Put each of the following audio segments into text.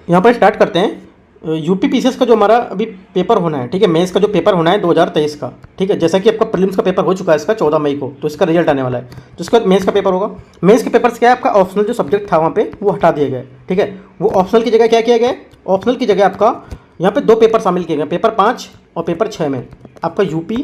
यहाँ पर स्टार्ट करते हैं। यूपी पीसीएस का जो हमारा अभी पेपर होना है, ठीक है, मेंस का जो पेपर होना है 2023 का, ठीक है, जैसा कि आपका प्रीलिम्स का पेपर हो चुका है इसका 14 मई को, तो इसका रिजल्ट आने वाला है, तो इसका मेंस का पेपर होगा। मेंस के पेपर से क्या है, आपका ऑप्शनल जो सब्जेक्ट था वहाँ पे वो हटा दिया गया है, ठीक है। वो ऑप्शनल की जगह क्या किया गया है, ऑप्शनल की जगह आपका यहाँ पे 2 पेपर शामिल किए गए, पेपर 5 और पेपर 6 में आपका यूपी,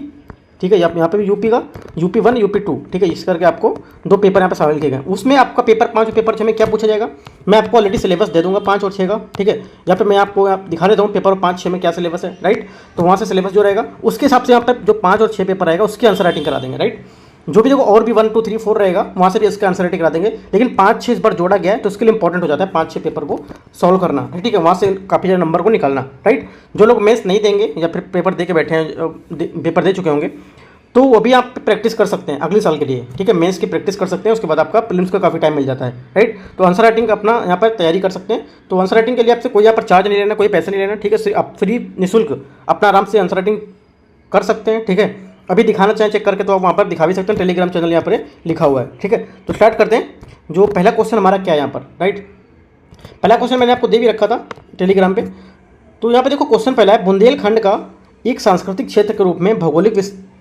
ठीक है, यहाँ पे भी यूपी का यूपी 1 यूपी 2, ठीक है, इस करके आपको 2 पेपर यहाँ पे शामिल किए गए। उसमें आपका पेपर 5 और पेपर 6 में क्या पूछा जाएगा, मैं आपको ऑलरेडी सिलेबस दे दूंगा 5 और 6 का, ठीक है। यहाँ पे मैं आपको दिखा देता हूँ पेपर 5 6 में क्या सिलेबस है, राइट। तो वहाँ से सिलेबस जो रहेगा उसके हिसाब से यहाँ पर जो 5 और 6 पेपर रहेगा उसकी आंसर राइटिंग करा देंगे, राइट। जो भी देखो और भी 1 2 3 4 रहेगा वहाँ से भी इसका आंसर राइटिंग करा देंगे, लेकिन 5 6 इस बार जोड़ा गया है तो उसके लिए इंपॉर्टेंट हो जाता है 5 6 पेपर को सॉल्व करना, ठीक है, वहाँ से काफ़ी ज़्यादा नंबर को निकालना, राइट। जो लोग मेंस नहीं देंगे या फिर पेपर दे के बैठे हैं, पेपर दे चुके होंगे, तो वो भी आप प्रैक्टिस कर सकते हैं अगले साल के लिए, ठीक है, मेंस की प्रैक्टिस कर सकते हैं, उसके बाद आपका प्रीलिम्स का काफ़ी टाइम मिल जाता है, राइट। तो आंसर राइटिंग अपना यहाँ पर तैयारी कर सकते हैं। तो आंसर राइटिंग के लिए आपसे कोई यहाँ पर चार्ज नहीं लेना, कोई पैसे नहीं लेना, ठीक है, आप फ्री निःशुल्क अपना आराम से आंसर राइटिंग कर सकते हैं, ठीक है। अभी दिखाना चाहें चेक करके तो आप वहाँ पर दिखा भी सकते हैं, टेलीग्राम चैनल यहाँ पर लिखा हुआ है, ठीक है। तो स्टार्ट करते हैं। जो पहला क्वेश्चन हमारा क्या है यहाँ पर, राइट, पहला क्वेश्चन मैंने आपको दे भी रखा था टेलीग्राम पे। तो यहाँ पे देखो क्वेश्चन पहला है, बुंदेलखंड का एक सांस्कृतिक क्षेत्र के रूप में भौगोलिक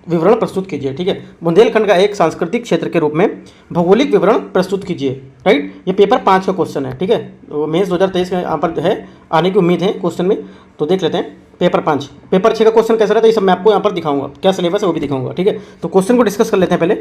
विवरण प्रस्तुत कीजिए, ठीक है। बुंदेलखंड का एक सांस्कृतिक क्षेत्र के रूप में भौगोलिक विवरण प्रस्तुत कीजिए, राइट। ये पेपर 5 का क्वेश्चन है, ठीक है, तो मेंस 2023 में यहाँ पर है, आने की उम्मीद है क्वेश्चन में। तो देख लेते हैं पेपर 5। पेपर 6 का क्वेश्चन कैसा रहता है ये सब मैं आपको यहाँ पर दिखाऊंगा, क्या सिलेबस है वो भी दिखाऊंगा, ठीक है। तो क्वेश्चन को डिस्कस कर लेते हैं। पहले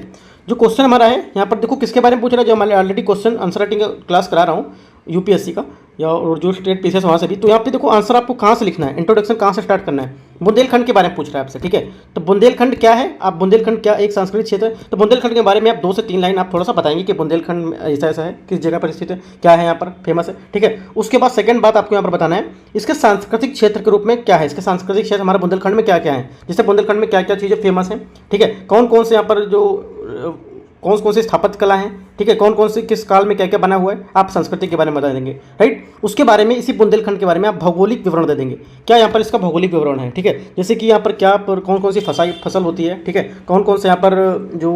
जो क्वेश्चन हमारा है यहाँ पर देखो किसके बारे में पूछ रहा है, जो हमारे ऑलरेडी क्वेश्चन आंसर राइटिंग का क्लास करा रहा हूँ यूपीएससी का, या और जो स्टेट पीसीएस वहाँ से भी। तो यहाँ पे देखो आंसर आपको कहाँ से लिखना है, इंट्रोडक्शन कहाँ से स्टार्ट करना है, बुंदेलखंड के बारे में पूछ रहा है आपसे, ठीक है। तो बुंदेलखंड क्या है, आप बुंदेलखंड क्या एक सांस्कृतिक क्षेत्र है, तो बुंदेलखंड के बारे में आप 2 से 3 लाइन आप थोड़ा सा बताएंगे कि बुंदेलखंड ऐसा ऐसा है, किस जगह पर स्थित है, क्या है यहाँ पर फेमस है, ठीक है। उसके बाद सेकंड बात आपको यहाँ पर बताना है, इसके सांस्कृतिक क्षेत्र के रूप में क्या है, इसके सांस्कृतिक क्षेत्र हमारे बुंदेलखंड में क्या क्या है, जैसे बुंदेलखंड में क्या क्या चीज़ें फेमस हैं, ठीक है, कौन कौन से यहाँ पर जो कौन कौन सी स्थापत्य कला है, ठीक है, कौन कौन से किस काल में क्या क्या बना हुआ है, आप संस्कृति के बारे में बता देंगे, राइट। उसके बारे में इसी बुंदेलखंड के बारे में आप भौगोलिक विवरण दे देंगे, क्या यहाँ पर इसका भौगोलिक विवरण है, ठीक है, जैसे कि यहाँ पर क्या पर कौन कौन सी फसल होती है, ठीक है, कौन कौन से यहाँ पर जो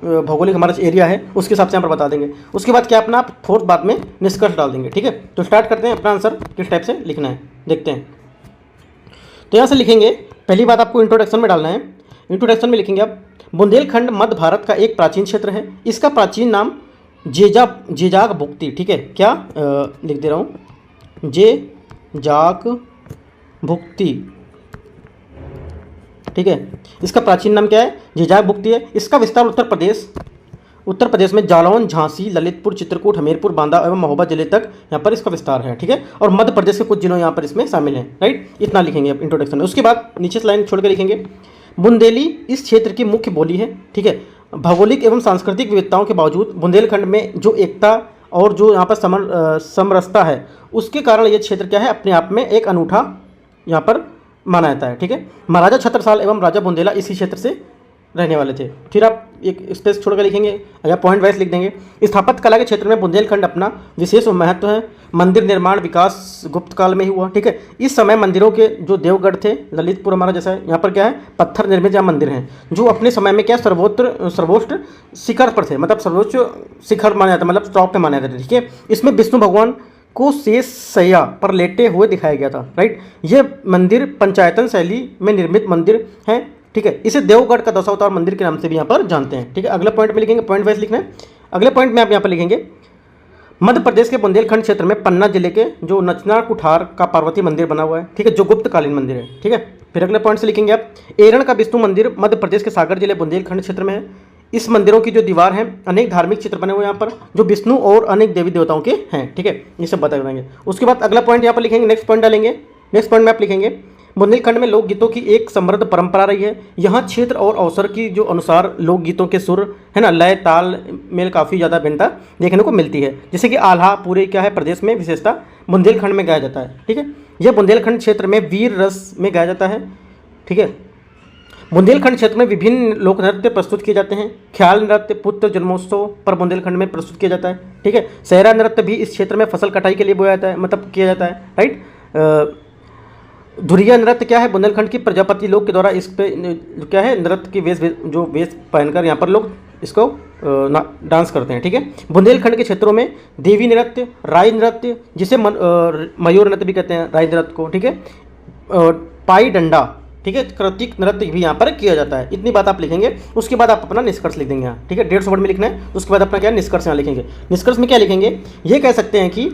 भौगोलिक हमारा एरिया है उसके हिसाब से यहाँ पर बता देंगे। उसके बाद क्या अपना आप फोर्थ बात में निष्कर्ष डाल देंगे, ठीक है। तो स्टार्ट करते हैं अपना आंसर किस टाइप से लिखना है, देखते हैं। तो यहाँ से लिखेंगे, पहली बात आपको इंट्रोडक्शन में डालना है। इंट्रोडक्शन में लिखेंगे आप, बुंदेलखंड मध्य भारत का एक प्राचीन क्षेत्र है, इसका प्राचीन नाम जेजाग भुक्ती, ठीक है, क्या लिख दे रहा हूँ, जेजाग भुक्ती, ठीक है, इसका प्राचीन नाम क्या है, जेजाग भुक्ती है। इसका विस्तार उत्तर प्रदेश में जालौन, झांसी, ललितपुर, चित्रकूट, हमीरपुर, बांदा एवं महोबा जिले तक यहाँ पर इसका विस्तार है, ठीक है। और मध्य प्रदेश के कुछ जिलों यहाँ पर इसमें शामिल हैं, राइट। इतना लिखेंगे आप इंट्रोडक्शन में। उसके बाद नीचे से लाइन छोड़ कर लिखेंगे, बुंदेली इस क्षेत्र की मुख्य बोली है, ठीक है। भौगोलिक एवं सांस्कृतिक विविधताओं के बावजूद बुंदेलखंड में जो एकता और जो यहाँ पर समरसता है, उसके कारण ये क्षेत्र क्या है, अपने आप में एक अनूठा यहाँ पर माना जाता है, ठीक है। महाराजा छत्रसाल एवं राजा बुंदेला इसी क्षेत्र से रहने वाले थे। फिर आप एक स्पेस छोड़कर लिखेंगे या पॉइंट वाइज लिख देंगे, स्थापत्य कला के क्षेत्र में बुंदेलखंड अपना विशेष महत्व है। मंदिर निर्माण विकास गुप्त काल में ही हुआ, ठीक है। इस समय मंदिरों के जो देवगढ़ थे, ललितपुर हमारा जैसा है, यहाँ पर क्या है, पत्थर निर्मित यहाँ मंदिर हैं, जो अपने समय में क्या सर्वोच्च शिखर पर थे, मतलब सर्वोच्च शिखर माना जाता है, मतलब टॉप पे माना जाता है, ठीक है। इसमें विष्णु भगवान को शेष सैया पर लेटे हुए दिखाया गया था, राइट। यह मंदिर पंचायतन शैली में निर्मित मंदिर है, ठीक है। इसे देवगढ़ का दशावतार मंदिर के नाम से भी यहाँ पर जानते हैं, ठीक है। अगले पॉइंट में लिखेंगे, पॉइंट वाइज लिखना है। अगले पॉइंट में आप यहाँ पर लिखेंगे, मध्य प्रदेश के बुंदेलखंड क्षेत्र में पन्ना जिले के जो नचना कुठार का पार्वती मंदिर बना हुआ है, ठीक है, जो गुप्तकालीन मंदिर है, ठीक है। फिर अगले पॉइंट से लिखेंगे आप, एरण का विष्णु मंदिर मध्य प्रदेश के सागर जिले बुंदेलखंड क्षेत्र में है। इस मंदिरों की जो दीवार है, अनेक धार्मिक चित्र बने हुए यहाँ पर, जो विष्णु और अनेक देवी देवताओं के हैं, ठीक है। ये सब बता देंगे। उसके बाद अगला पॉइंट यहाँ पर लिखेंगे, नेक्स्ट पॉइंट डालेंगे। नेक्स्ट पॉइंट में आप लिखेंगे, बुंदेलखंड में लोकगीतों की एक समृद्ध परंपरा रही है। यहाँ क्षेत्र और अवसर की जो अनुसार लोकगीतों के सुर है ना, लय ताल मेल काफ़ी ज़्यादा भिन्नता देखने को मिलती है। जैसे कि आल्हा पूरे क्या है प्रदेश में विशेषता बुंदेलखंड में गाया जाता है, ठीक है। यह बुंदेलखंड क्षेत्र में वीर रस में गाया जाता है, ठीक है। बुंदेलखंड क्षेत्र में विभिन्न लोक नृत्य प्रस्तुत किए जाते हैं। ख्याल नृत्य पुत्र जन्मोत्सव पर बुंदेलखंड में प्रस्तुत किया जाता है, ठीक है। सहरा नृत्य भी इस क्षेत्र में फसल कटाई के लिए बोया जाता है, मतलब किया जाता है, राइट। धुरिया नृत्य क्या है, बुंदेलखंड की प्रजापति लोग के द्वारा इस पे क्या है, नृत्य की वेश जो वेश पहनकर यहाँ पर लोग इसको डांस करते हैं, ठीक है। बुंदेलखंड के क्षेत्रों में देवी नृत्य, राई नृत्य, जिसे मयूर नृत्य भी कहते हैं राई नृत्य को, ठीक है, पाई डंडा, ठीक है, कृतिक नृत्य भी यहाँ पर किया जाता है। इतनी बात आप लिखेंगे, उसके बाद आप अपना निष्कर्ष लिख देंगे यहाँ, ठीक है। 150 वर्ड में लिखना है, उसके बाद अपना क्या निष्कर्ष यहाँ लिखेंगे। निष्कर्ष में क्या लिखेंगे, ये कह सकते हैं कि,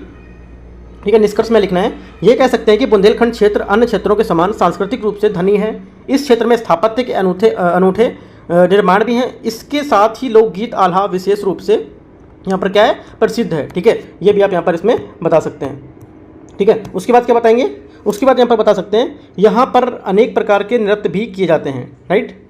ठीक है, निष्कर्ष में लिखना है, ये कह सकते हैं कि बुंदेलखंड क्षेत्र अन्य क्षेत्रों के समान सांस्कृतिक रूप से धनी है। इस क्षेत्र में स्थापत्य के अनूठे निर्माण भी हैं। इसके साथ ही लोकगीत आल्हा विशेष रूप से यहाँ पर क्या है, प्रसिद्ध है, ठीक है। ये भी आप यहाँ पर इसमें बता सकते हैं, ठीक है। उसके बाद क्या बताएंगे, उसके बाद यहाँ पर बता सकते हैं यहाँ पर अनेक प्रकार के नृत्य भी किए जाते हैं, राइट,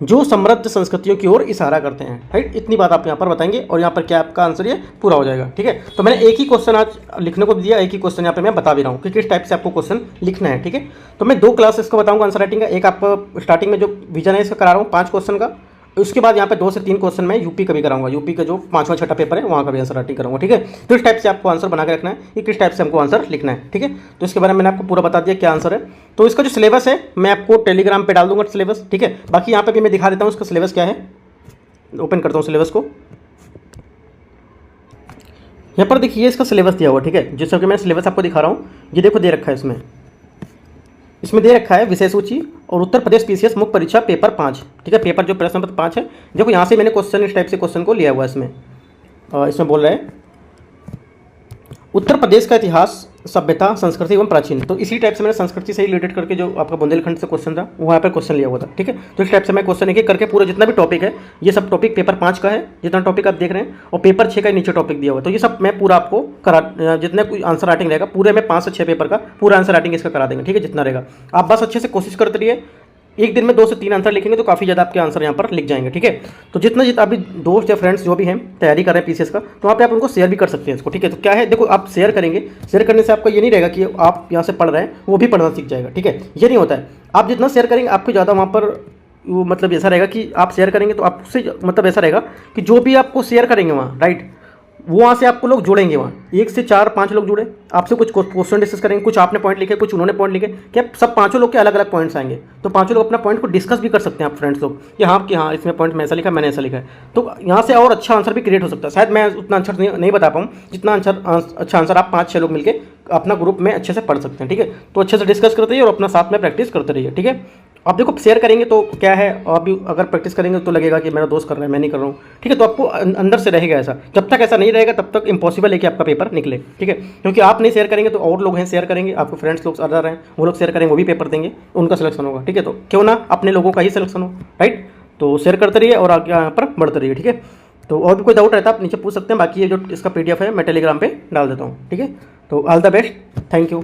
जो समृद्ध संस्कृतियों की ओर इशारा करते हैं, राइट। इतनी बात आप यहाँ पर बताएंगे और यहाँ पर क्या आपका आंसर ये पूरा हो जाएगा, ठीक है। तो मैंने एक ही क्वेश्चन आज लिखने को दिया, एक ही क्वेश्चन यहाँ पे मैं बता भी रहा हूँ कि किस टाइप से आपको क्वेश्चन लिखना है, ठीक है। तो मैं 2 क्लास इसको बताऊँगा आंसर राइटिंग का। एक आपको स्टार्टिंग में जो विजन है इसका करा रहा हूँ 5 क्वेश्चन का, उसके बाद यहाँ पे 2 से 3 क्वेश्चन मैं यूपी का भी कराऊंगा, यूपी का जो 5वां 6ठा पेपर है वहाँ का भी आंसर राइटिंग करूँगा, ठीक है। तो इस टाइप से आपको आंसर बना के रखना है कि किस टाइप से हमको आंसर लिखना है, ठीक है। तो इसके बारे में मैंने आपको पूरा बता दिया क्या आंसर है। तो इसका जो सिलेबस है मैं आपको टेलीग्राम पे डाल दूंगा सिलेबस, ठीक है। बाकी यहाँ पे भी मैं दिखा देता हूँ इसका सिलेबस क्या है। ओपन करता हूँ सिलेबस को, यहाँ पर देखिए इसका सिलेबस दिया हुआ, ठीक है। जिससे कि मैं सिलेबस आपको दिखा रहा हूँ, ये देखो दे रखा है इसमें दे रखा है विषय सूची और उत्तर प्रदेश पीसीएस मुख्य परीक्षा पेपर 5, ठीक है। पेपर जो प्रश्न पत्र 5 है, देखो यहाँ से मैंने क्वेश्चन इस टाइप से क्वेश्चन को लिया हुआ है इसमें बोल रहा है उत्तर प्रदेश का इतिहास, सभ्यता, संस्कृति एवं प्राचीन। तो इसी टाइप से मैंने संस्कृति से रिलेटेड करके जो आपका बुंदेलखंड से क्वेश्चन था वहाँ पर क्वेश्चन लिया हुआ था, ठीक है। तो इस टाइप से मैं क्वेश्चन एक एक करके पूरा जितना भी टॉपिक है, ये सब टॉपिक पेपर 5 का है, जितना टॉपिक आप देख रहे हैं, और पेपर 6 का नीचे टॉपिक दिया हुआ है। तो ये सब मैं पूरा आपको करा, जितने कोई आंसर राइटिंग रहेगा पूरे में 5 से 6 पेपर का पूरा आंसर राइटिंग इसका करा देंगे, ठीक है। जितना रहेगा आप बस अच्छे से कोशिश करते रहिए, एक दिन में 2 से 3 आंसर लिखेंगे तो काफ़ी ज़्यादा आपके आंसर यहाँ पर लिख जाएंगे, ठीक है। तो जितना अभी दोस्त या फ्रेंड्स जो भी हैं तैयारी कर रहे हैं पीसीएस का, तो वहाँ पे आप उनको शेयर भी कर सकते हैं इसको, ठीक है। तो क्या है, देखो आप शेयर करेंगे, शेयर करने से आपका ये नहीं रहेगा कि आप यहाँ से पढ़ रहे हैं वो भी पढ़ना सीख जाएगा, ठीक है। ये नहीं होता है, आप जितना शेयर करेंगे आपको ज़्यादा वहाँ पर वो मतलब ऐसा रहेगा कि आप शेयर करेंगे तो आपसे मतलब ऐसा रहेगा कि जो भी आपको शेयर करेंगे वहाँ, राइट, वहाँ से आपको लोग जुड़ेंगे, वहाँ 1 से 4 5 लोग जुड़े, आपसे कुछ क्वेश्चन डिस्कस करेंगे, कुछ आपने पॉइंट लिखे, कुछ उन्होंने पॉइंट लिखे, क्या सब 5 लोग के अलग अलग पॉइंट्स आएंगे, तो 5 लोग अपना पॉइंट को डिस्कस भी कर सकते हैं आप फ्रेंड्स लोग कि हाँ इसमें पॉइंट मैं ऐसा लिखा, मैंने ऐसा लिखा है। तो यहाँ से और अच्छा आंसर भी क्रिएट हो सकता है। शायद मैं उतना आंसर नहीं बता पाऊँ जितना अच्छा आंसर आप 5-6 लोग मिलकर अपना ग्रुप में अच्छे से पढ़ सकते हैं, ठीक है। तो अच्छे से डिस्कस करते रहिए और अपना साथ में प्रैक्टिस करते रहिए, ठीक है। आप देखो शेयर करेंगे तो क्या है, आप भी अगर प्रैक्टिस करेंगे तो लगेगा कि मेरा दोस्त कर रहा है मैं नहीं कर रहा हूँ, ठीक है। तो आपको अंदर से रहेगा ऐसा, जब तक ऐसा नहीं रहेगा तब तक इम्पॉसिबल है कि आपका पेपर निकले, ठीक है। क्योंकि आप नहीं शेयर करेंगे तो और लोग हैं शेयर करेंगे, आपके फ्रेंड्स लोग अदर हैं वो लोग शेयर करेंगे, वो भी पेपर देंगे, उनका सिलेक्शन होगा, ठीक है। तो क्यों ना अपने लोगों का ही सिलेक्शन हो, राइट। तो शेयर करते रहिए और आगे यहाँ पर बढ़ते रहिए, ठीक है। तो और भी कोई डाउट रहता है आप नीचे पूछ सकते हैं, बाकी ये जो इसका PDF है मैं टेलीग्राम पर डाल देता हूँ, ठीक है। तो all the best, thank you.